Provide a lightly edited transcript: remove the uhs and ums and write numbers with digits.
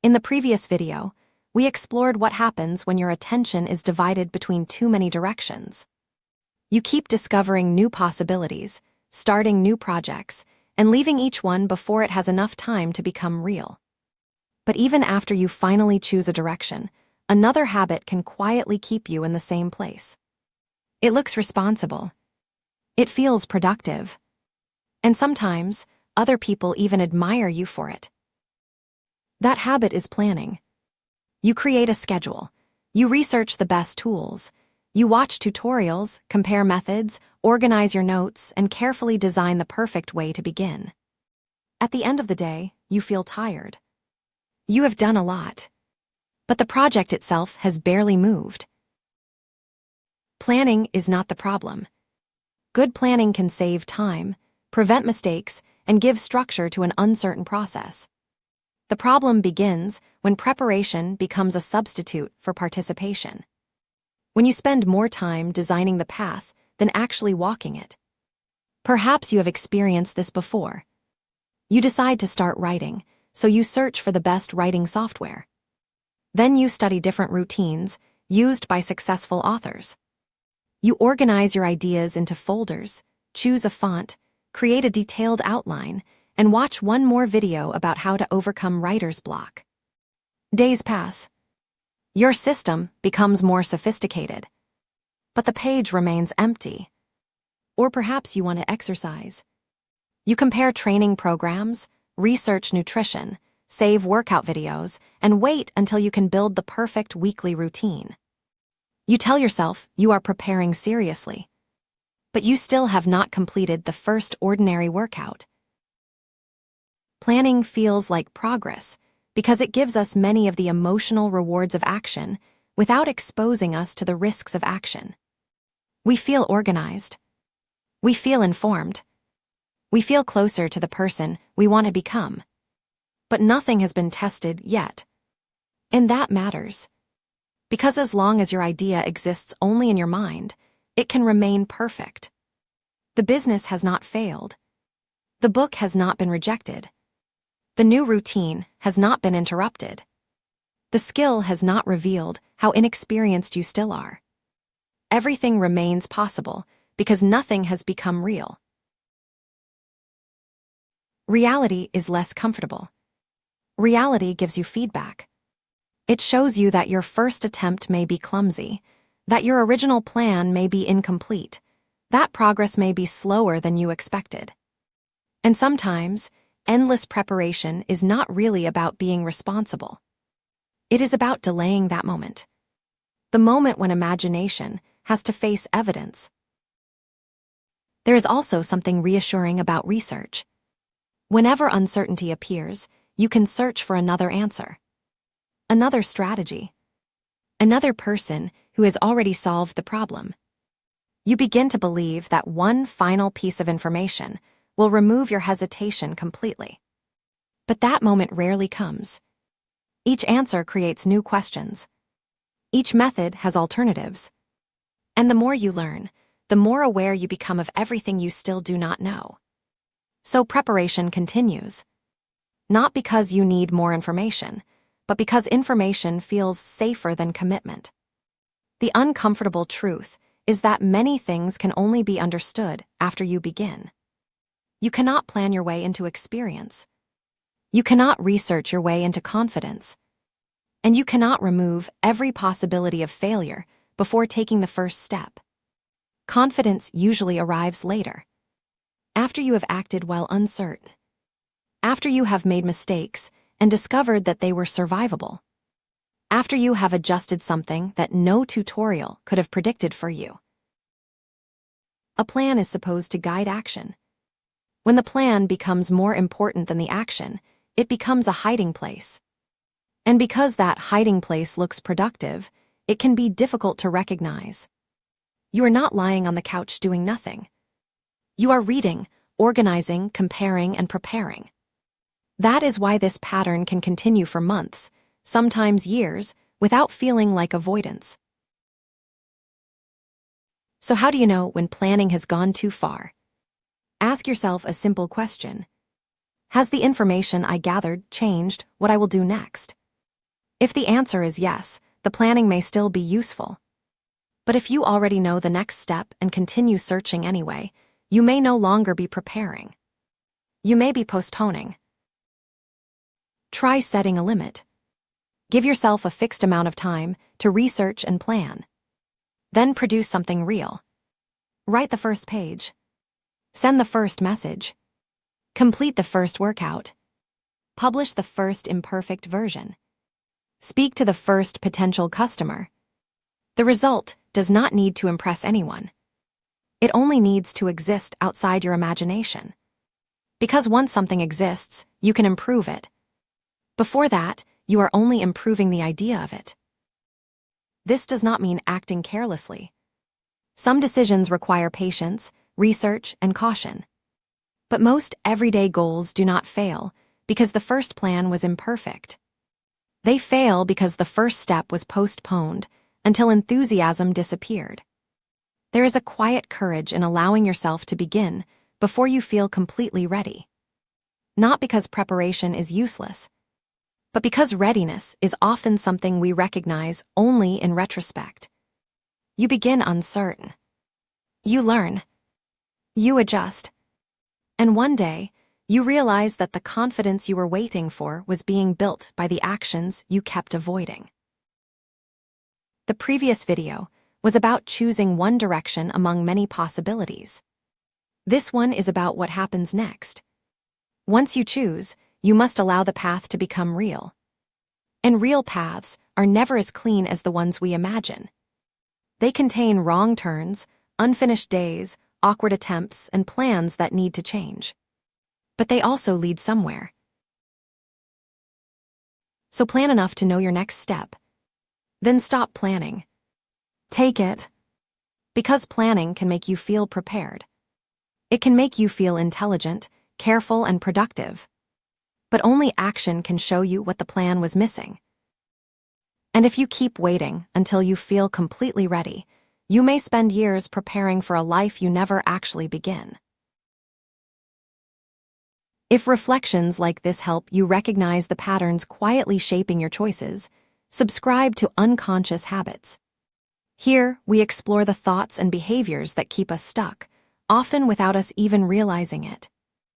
In the previous video, we explored what happens when your attention is divided between too many directions. You keep discovering new possibilities, starting new projects, and leaving each one before it has enough time to become real. But even after you finally choose a direction, another habit can quietly keep you in the same place. It looks responsible. It feels productive. And sometimes, other people even admire you for it. That habit is planning. You create a schedule. You research the best tools. You watch tutorials, compare methods, organize your notes, and carefully design the perfect way to begin. At the end of the day, you feel tired. You have done a lot. But the project itself has barely moved. Planning is not the problem. Good planning can save time, prevent mistakes, and give structure to an uncertain process. The problem begins when preparation becomes a substitute for participation. When you spend more time designing the path than actually walking it. Perhaps you have experienced this before. You decide to start writing, so you search for the best writing software. Then you study different routines used by successful authors. You organize your ideas into folders, choose a font, create a detailed outline, and watch one more video about how to overcome writer's block. Days pass. Your system becomes more sophisticated, but the page remains empty. Or perhaps you want to exercise. You compare training programs, research nutrition, save workout videos, and wait until you can build the perfect weekly routine. You tell yourself you are preparing seriously, but you still have not completed the first ordinary workout. Planning feels like progress because it gives us many of the emotional rewards of action without exposing us to the risks of action. We feel organized. We feel informed. We feel closer to the person we want to become. But nothing has been tested yet. And that matters. Because as long as your idea exists only in your mind, it can remain perfect. The business has not failed. The book has not been rejected. The new routine has not been interrupted. The skill has not revealed how inexperienced you still are. Everything remains possible because nothing has become real. Reality is less comfortable. Reality gives you feedback. It shows you that your first attempt may be clumsy, that your original plan may be incomplete, that progress may be slower than you expected. And sometimes, endless preparation is not really about being responsible. It is about delaying that moment. The moment when imagination has to face evidence. There is also something reassuring about research. Whenever uncertainty appears, you can search for another answer, another strategy, another person who has already solved the problem. You begin to believe that one final piece of information will remove your hesitation completely. But that moment rarely comes. Each answer creates new questions. Each method has alternatives. And the more you learn, the more aware you become of everything you still do not know. So preparation continues. Not because you need more information, but because information feels safer than commitment. The uncomfortable truth is that many things can only be understood after you begin. You cannot plan your way into experience. You cannot research your way into confidence. And you cannot remove every possibility of failure before taking the first step. Confidence usually arrives later, after you have acted while uncertain, after you have made mistakes and discovered that they were survivable, after you have adjusted something that no tutorial could have predicted for you. A plan is supposed to guide action. When the plan becomes more important than the action, it becomes a hiding place. And because that hiding place looks productive, it can be difficult to recognize. You are not lying on the couch doing nothing. You are reading, organizing, comparing, and preparing. That is why this pattern can continue for months, sometimes years, without feeling like avoidance. So how do you know when planning has gone too far? Ask yourself a simple question. Has the information I gathered changed what I will do next? If the answer is yes, the planning may still be useful. But if you already know the next step and continue searching anyway, you may no longer be preparing. You may be postponing. Try setting a limit. Give yourself a fixed amount of time to research and plan. Then produce something real. Write the first page. Send the first message. Complete the first workout. Publish the first imperfect version. Speak to the first potential customer. The result does not need to impress anyone. It only needs to exist outside your imagination. Because once something exists, you can improve it. Before that, you are only improving the idea of it. This does not mean acting carelessly. Some decisions require patience, research, and caution. But most everyday goals do not fail because the first plan was imperfect. They fail because the first step was postponed until enthusiasm disappeared. There is a quiet courage in allowing yourself to begin before you feel completely ready. Not because preparation is useless, but because readiness is often something we recognize only in retrospect. You begin uncertain. You learn. You adjust. And one day, you realize that the confidence you were waiting for was being built by the actions you kept avoiding. The previous video was about choosing one direction among many possibilities. This one is about what happens next. Once you choose, you must allow the path to become real. And real paths are never as clean as the ones we imagine. They contain wrong turns, unfinished days, awkward attempts, and plans that need to change. But they also lead somewhere. So plan enough to know your next step. Then stop planning. Take it. Because planning can make you feel prepared. It can make you feel intelligent, careful, and productive. But only action can show you what the plan was missing. And if you keep waiting until you feel completely ready, you may spend years preparing for a life you never actually begin. If reflections like this help you recognize the patterns quietly shaping your choices, subscribe to Unconscious Habits. Here, we explore the thoughts and behaviors that keep us stuck, often without us even realizing it.